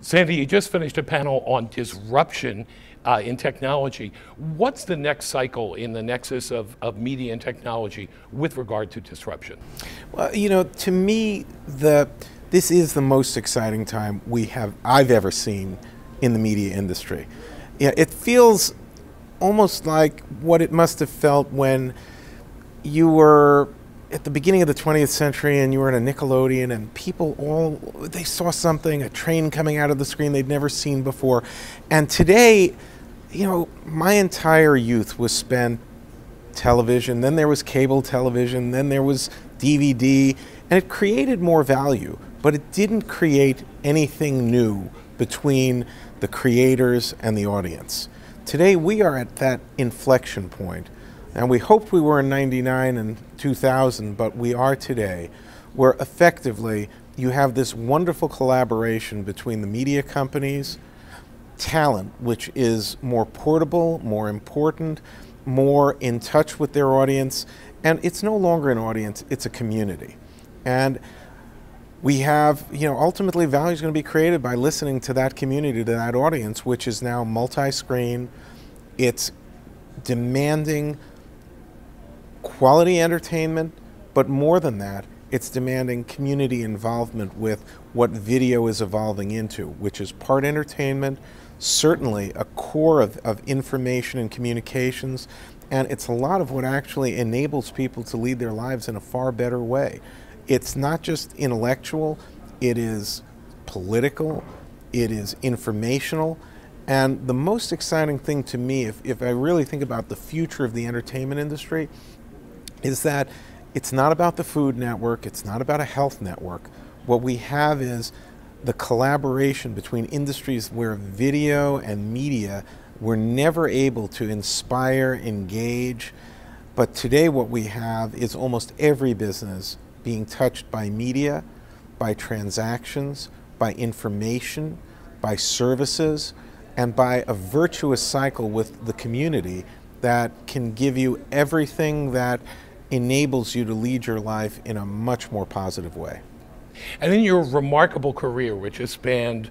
Sandy, you just finished a panel on disruption in technology. What's the next cycle in the nexus of media and technology with regard to disruption? Well, you know, to me, this is the most exciting time I've ever seen in the media industry. Yeah, it feels almost like what it must have felt when you were at the beginning of the 20th century and you were in a Nickelodeon and people they saw something, a train coming out of the screen they'd never seen before. And today, you know, my entire youth was spent television, then there was cable television, then there was DVD, and it created more value, but it didn't create anything new between the creators and the audience. Today we are at that inflection point, and we hoped we were in '99 and 2000, but we are today, where effectively you have this wonderful collaboration between the media companies, talent, which is more portable, more important, more in touch with their audience, and it's no longer an audience, it's a community. And we have, you know, ultimately value is going to be created by listening to that community, to that audience, which is now multi-screen. It's demanding quality entertainment, but more than that, it's demanding community involvement with what video is evolving into, which is part entertainment, certainly a core of information and communications, and it's a lot of what actually enables people to lead their lives in a far better way. It's not just intellectual, it is political, it is informational, and the most exciting thing to me, if I really think about the future of the entertainment industry, is that it's not about the Food Network, it's not about a health network. What we have is the collaboration between industries where video and media were never able to inspire, engage, but today what we have is almost every business being touched by media, by transactions, by information, by services, and by a virtuous cycle with the community that can give you everything that enables you to lead your life in a much more positive way. And in your remarkable career, which has spanned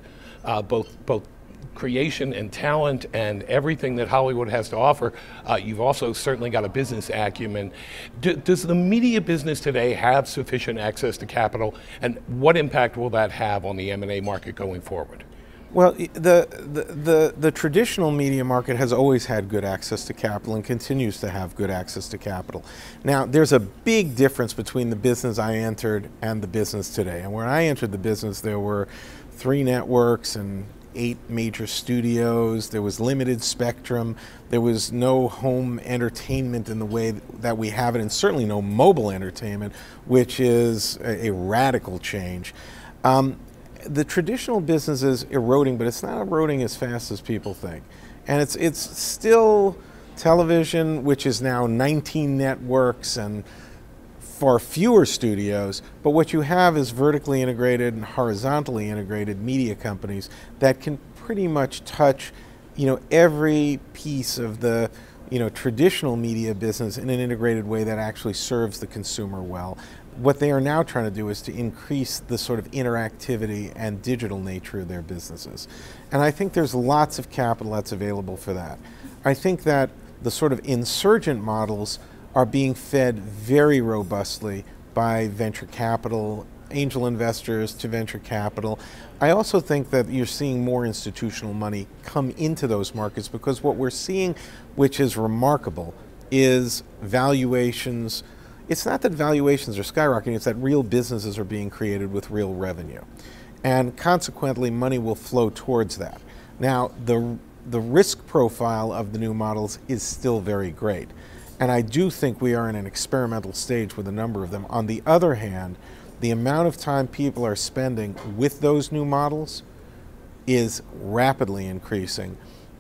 both creation and talent and everything that Hollywood has to offer, you've also certainly got a business acumen. Does the media business today have sufficient access to capital, and what impact will that have on the M&A market going forward? Well, the traditional media market has always had good access to capital and continues to have good access to capital. Now, there's a big difference between the business I entered and the business today. And when I entered the business, there were 3 networks and 8 major studios. There was limited spectrum. There was no home entertainment in the way that we have it, and certainly no mobile entertainment, which is a radical change. The traditional business is eroding, but it's not eroding as fast as people think. And it's still television, which is now 19 networks and far fewer studios, but what you have is vertically integrated and horizontally integrated media companies that can pretty much touch, you know, every piece of the, you know, traditional media business in an integrated way that actually serves the consumer well. What they are now trying to do is to increase the sort of interactivity and digital nature of their businesses. And I think there's lots of capital that's available for that. I think that the sort of insurgent models are being fed very robustly by venture capital, angel investors to venture capital. I also think that you're seeing more institutional money come into those markets, because what we're seeing, which is remarkable, is valuations. It's not that valuations are skyrocketing, it's that real businesses are being created with real revenue. And consequently, money will flow towards that. Now, the risk profile of the new models is still very great. And I do think we are in an experimental stage with a number of them. On the other hand, the amount of time people are spending with those new models is rapidly increasing.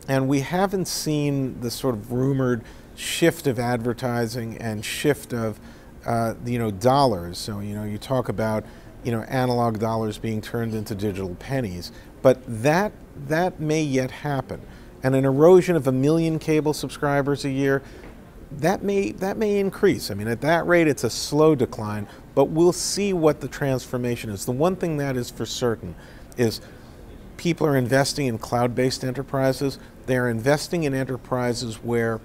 And we haven't seen the sort of rumored shift of advertising and shift of you know, dollars. So, you know, you talk about, you know, analog dollars being turned into digital pennies, but that may yet happen. And an erosion of 1 million cable subscribers a year, that may increase. I mean, at that rate, it's a slow decline, but we'll see what the transformation is. The one thing that is for certain is people are investing in cloud-based enterprises. They're investing in enterprises where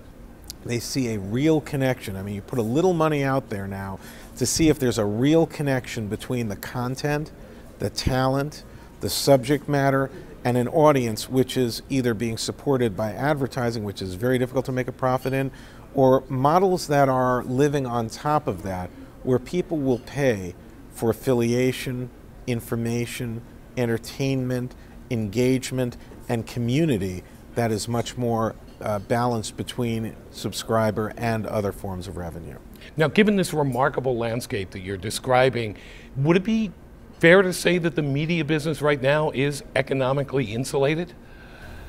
they see a real connection. I mean, you put a little money out there now to see if there's a real connection between the content, the talent, the subject matter, and an audience which is either being supported by advertising, which is very difficult to make a profit in, or models that are living on top of that, where people will pay for affiliation, information, entertainment, engagement, and community that is much more balanced between subscriber and other forms of revenue. Now, given this remarkable landscape that you're describing, would it be fair to say that the media business right now is economically insulated?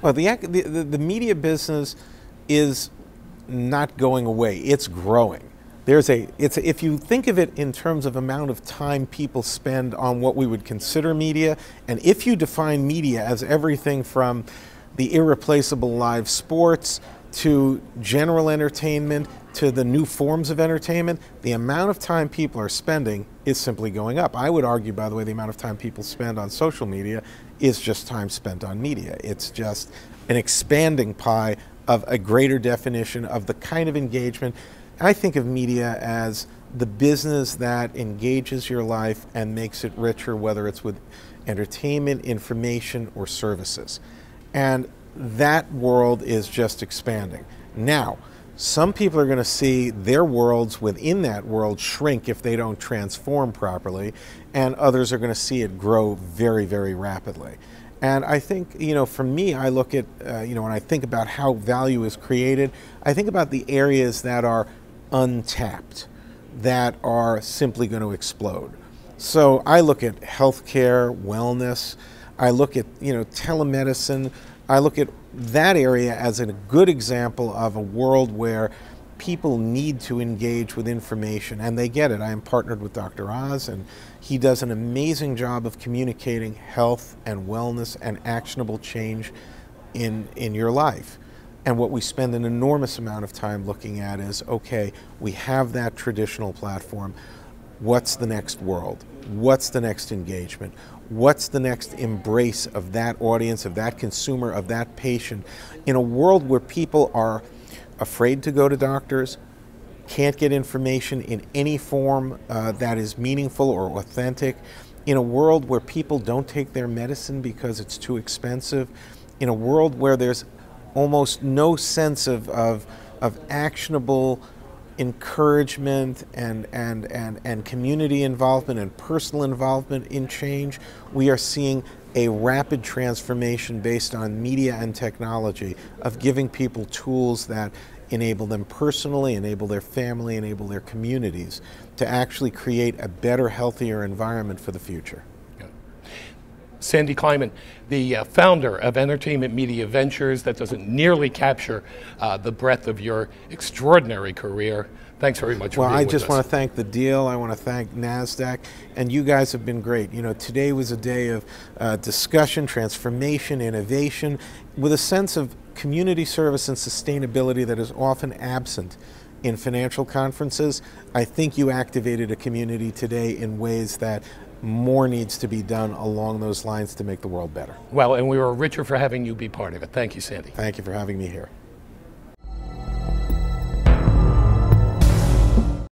Well, the media business is not going away, it's growing. If you think of it in terms of amount of time people spend on what we would consider media, and if you define media as everything from the irreplaceable live sports to general entertainment to the new forms of entertainment, the amount of time people are spending is simply going up. I would argue, by the way, the amount of time people spend on social media is just time spent on media. It's just an expanding pie of a greater definition of the kind of engagement. I think of media as the business that engages your life and makes it richer, whether it's with entertainment, information, or services. And that world is just expanding. Now, some people are going to see their worlds within that world shrink if they don't transform properly, and others are going to see it grow very, very rapidly. And I think, for me, I look at, when I think about how value is created, I think about the areas that are untapped, that are simply going to explode. So I look at healthcare, wellness, I look at, telemedicine, I look at that area as a good example of a world where people need to engage with information, and they get it. I am partnered with Dr. Oz, and he does an amazing job of communicating health and wellness and actionable change in your life. And what we spend an enormous amount of time looking at is, okay, we have that traditional platform. What's the next world? What's the next engagement? What's the next embrace of that audience, of that consumer, of that patient, in a world where people are afraid to go to doctors, can't get information in any form that is meaningful or authentic, in a world where people don't take their medicine because it's too expensive, in a world where there's almost no sense of actionable encouragement and community involvement and personal involvement in change, we are seeing a rapid transformation based on media and technology of giving people tools that enable them personally, enable their family, enable their communities to actually create a better, healthier environment for the future. Sandy Climan, the founder of Entertainment Media Ventures, that doesn't nearly capture the breadth of your extraordinary career. Thanks very much for being with us. Well, I just want to thank the deal. I want to thank NASDAQ, and you guys have been great. Today was a day of discussion, transformation, innovation, with a sense of community service and sustainability that is often absent in financial conferences. I think you activated a community today in ways that more needs to be done along those lines to make the world better. Well, and we were richer for having you be part of it. Thank you, Sandy. Thank you for having me here.